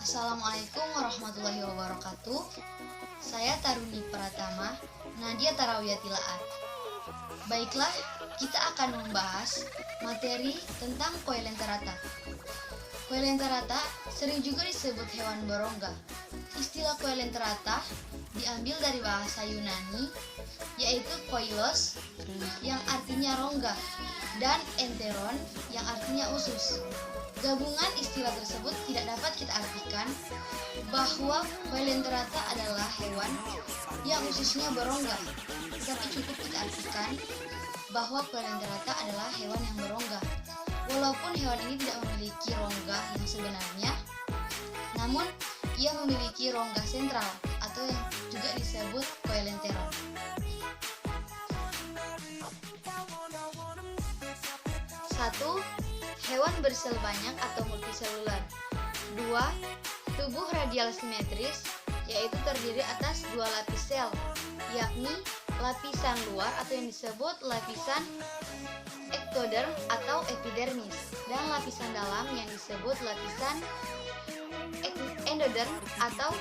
Assalamualaikum warahmatullahi wabarakatuh. Saya Taruni Pratama, Nadia Tarawiyatilaat. Baiklah, kita akan membahas materi tentang Coelenterata. Coelenterata sering juga disebut hewan berongga. Istilah Coelenterata diambil dari bahasa Yunani, yaitu koilos yang artinya rongga dan enteron yang artinya usus. Gabungan istilah tersebut tidak dapat kita artikan bahwa Coelenterata adalah hewan yang ususnya berongga, tetapi cukup kita artikan bahwa Coelenterata adalah hewan yang berongga. Walaupun hewan ini tidak memiliki rongga yang sebenarnya, namun ia memiliki rongga sentral atau yang juga disebut coelenteron. 1. Hewan bersel banyak atau multiselular. 2. Tubuh radial simetris, yaitu terdiri atas dua lapis sel, yakni lapisan luar atau yang disebut lapisan ektoderm atau epidermis, dan lapisan dalam yang disebut lapisan endoderm atau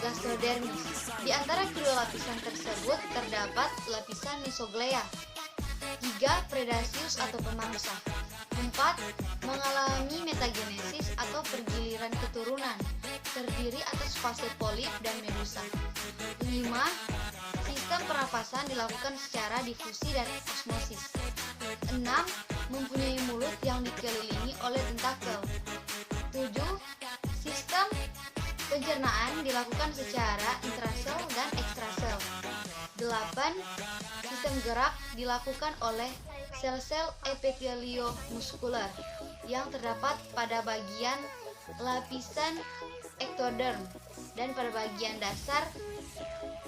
gastrosdermis. Di antara kedua lapisan tersebut terdapat lapisan mesoglea. 3. Predasius atau pemangsa. 4. Mengalami metagenesis atau pergiliran keturunan, terdiri atas fase polip dan medusa. 5. Sistem pernapasan dilakukan secara difusi dan osmosis. 6. Mempunyai mulut yang dikelilingi oleh tentakel. 7. Sistem pencernaan dilakukan secara intrasel dan ekstrasel. 8. Sistem gerak dilakukan oleh sel-sel epiteliomuskular yang terdapat pada bagian lapisan ektoderm dan pada bagian dasar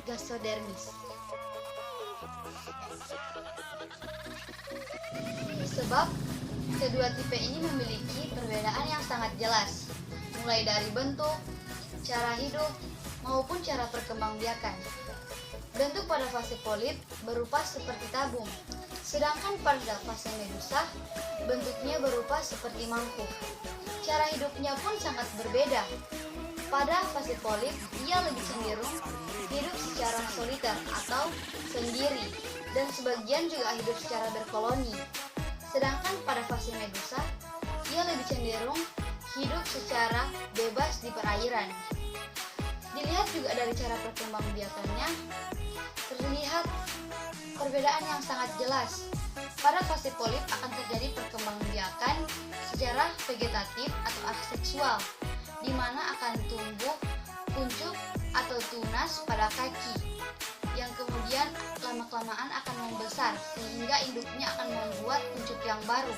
gastrosdermis. Sebab kedua tipe ini memiliki perbedaan yang sangat jelas, mulai dari bentuk, cara hidup, maupun cara perkembangbiakan. Bentuk pada fase polip berupa seperti tabung, sedangkan pada fase medusa bentuknya berupa seperti mangkuk. Cara hidupnya pun sangat berbeda. Pada fase polip, ia lebih cenderung hidup secara soliter atau sendiri, dan sebagian juga hidup secara berkoloni. Sedangkan pada fase medusa, ia lebih cenderung hidup secara bebas di perairan. Dilihat juga dari cara perkembangbiakannya, terlihat perbedaan yang sangat jelas. Pada fase polip akan terjadi perkembangbiakan secara vegetatif atau aseksual, di mana akan tumbuh kuncup atau tunas pada kaki, yang kemudian lama-kelamaan akan membesar sehingga induknya akan membuat kuncup yang baru.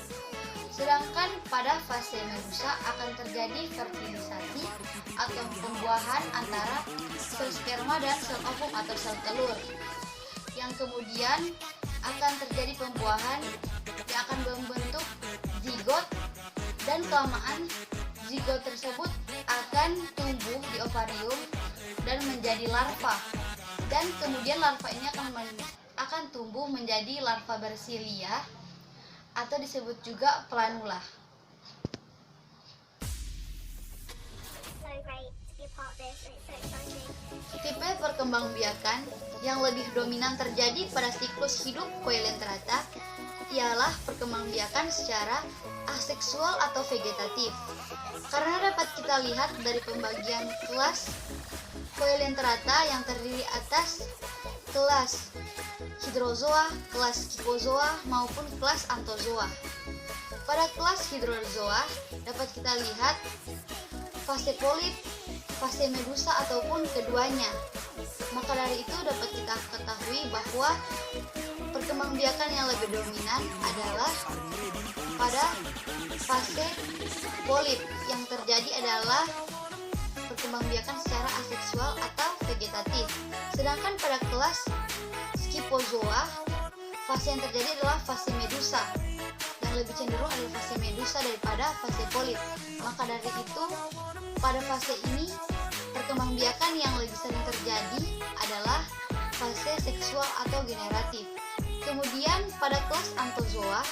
Sedangkan pada fase medusa akan terjadi fertilisasi atau pembuahan antara sel sperma dan sel ovum atau sel telur, yang kemudian akan terjadi pembuahan yang akan membentuk zigot, dan kelamaan zigot tersebut akan tumbuh di ovarium dan menjadi larva, dan kemudian larva ini akan tumbuh menjadi larva bersilia atau disebut juga planula. Tipe perkembangbiakan yang lebih dominan terjadi pada siklus hidup Coelenterata ialah perkembangbiakan secara aseksual atau vegetatif. Karena dapat kita lihat dari pembagian kelas Coelenterata yang terdiri atas kelas Hydrozoa, kelas Kyphozoa, maupun kelas Anthozoa. Pada kelas Hydrozoa dapat kita lihat fase polip, fase medusa ataupun keduanya. Maka dari itu dapat kita ketahui bahwa perkembangbiakan yang lebih dominan adalah pada fase polip, yang terjadi adalah perkembangbiakan secara aseksual atau vegetatif. Sedangkan pada kelas Kyphozoa, fase yang terjadi adalah fase medusa, yang lebih cenderung adalah fase medusa daripada fase polip. Maka dari itu, pada fase ini perkembangbiakan yang lebih sering terjadi adalah fase seksual atau generatif. Kemudian pada kelas Anthozoa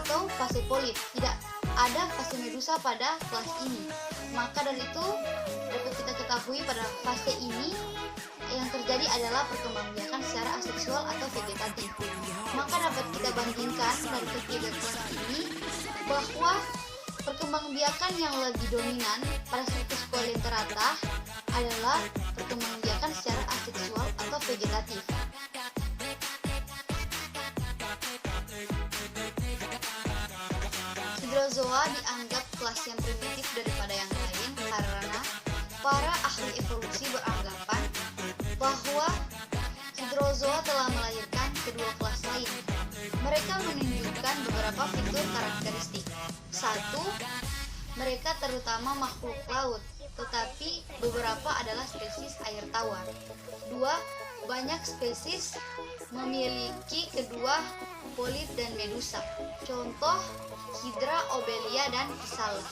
atau fase polip, tidak ada fase medusa pada kelas ini. Maka dari itu dapat kita ketahui pada fase ini yang terjadi adalah perkembangbiakan secara aseksual atau vegetatif. Maka dapat kita bandingkan dari ketiga kelas ini bahwa perkembangbiakan yang lebih dominan pada siklus kolen terakhir adalah perkembangbiakan secara aseksual atau vegetatif. Hydrozoa dianggap kelas yang primitif daripada yang lain karena para ahli evolusi beranggapan bahwa hydrozoa telah melahirkan kedua kelas lain. Mereka menunjukkan beberapa fitur karakteristik. 1. Mereka terutama makhluk laut, tetapi beberapa adalah spesies air tawar. 2. Banyak spesies memiliki kedua polip dan medusa. Contoh Hydra, Obelia, dan Physalia.